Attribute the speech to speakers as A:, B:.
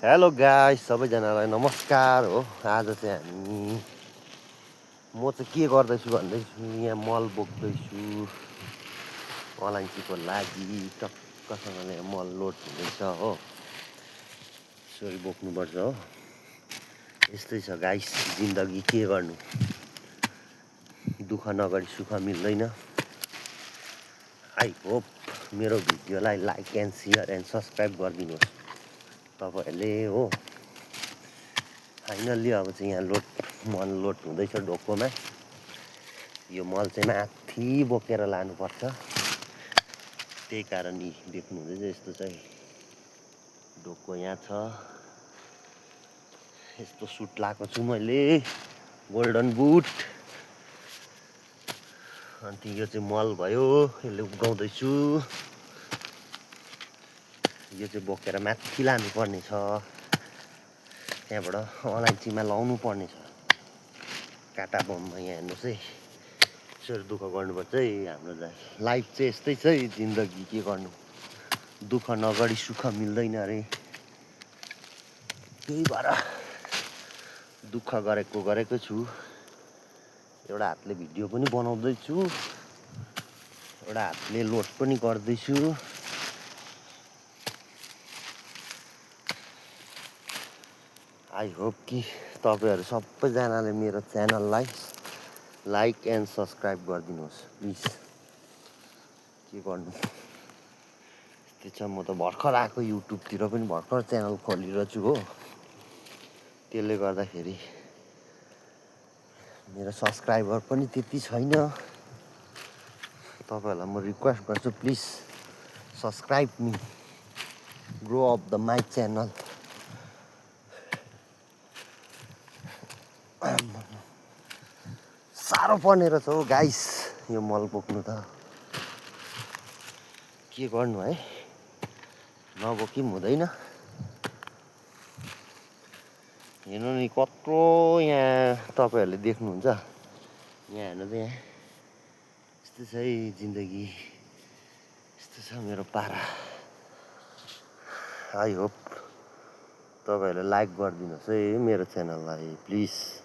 A: Hello guys, सबैजनालाई नमस्कार हो। आज चाहिँ म चाहिँ के गर्दैछु भन्दैछु, यहाँ मल बोक्दैछु अलैँचीको लागि। टक्कसँगले मल लोड हुँदैछ हो, यसरी बोक्नुपर्छ हो। यस्तै छ गाइस जिन्दगी, के गर्नु, दुःख नगरी सुख मिल्दैन। आई होप मेरो भिडियोलाई like and share and subscribe गरिदिनुहोस् तपाईँहरूले हो। फाइनल्ली अब चाहिँ यहाँ मल लोड हुँदैछ डोकोमा। यो मल चाहिँ माथि बोकेर लानुपर्छ, त्यही कारण देख्नु हुँदैछ। यस्तो चाहिँ डोको यहाँ छ, यस्तो सुट लाएको छु मैले, गोल्डन बुट। अनि यो चाहिँ मल भयो, यसले उगाउँदैछु। यो चाहिँ बोकेर माथि लानुपर्ने छ, त्यहाँबाट अलैँचीमा लाउनु पर्ने छ, काटा बममा। यहाँ हेर्नुहोस् है, यसरी दुःख गर्नुपर्छ है। हाम्रो लाइफ चाहिँ यस्तै छ है, जिन्दगी के गर्नु, दुःख नगरी सुख मिल्दैन अरे। त्यही भएर दुःख गरेकै छु। एउटा हातले भिडियो पनि बनाउँदैछु, एउटा हातले लोड पनि गर्दैछु। आई होप कि तपाईँहरू सबैजनाले मेरो च्यानललाई लाइक एन्ड सब्सक्राइब गरिदिनुहोस् प्लिज। के गर्नु, यस्तै छ। म त भर्खर आएको, युट्युबतिर पनि भर्खर च्यानल खोलिरहेको छु हो। त्यसले गर्दाखेरि मेरो सब्सक्राइबर पनि त्यति छैन। तपाईँहरूलाई म रिक्वेस्ट गर्छु, please subscribe me, grow up the my channel. साह्रो पर्ने रहेछ हो गाइस यो मल बोक्नु त, के गर्नु है, नबोकी पनि हुँदैन। हेर्नु नि कत्रो यहाँ तपाईँहरूले देख्नुहुन्छ, यहाँ हेर्नु त, यहाँ यस्तो छ है जिन्दगी, यस्तो छ मेरो पारा। आई होप तपाईँहरूले लाइक गरिदिनुहोस् है मेरो च्यानललाई प्लिज।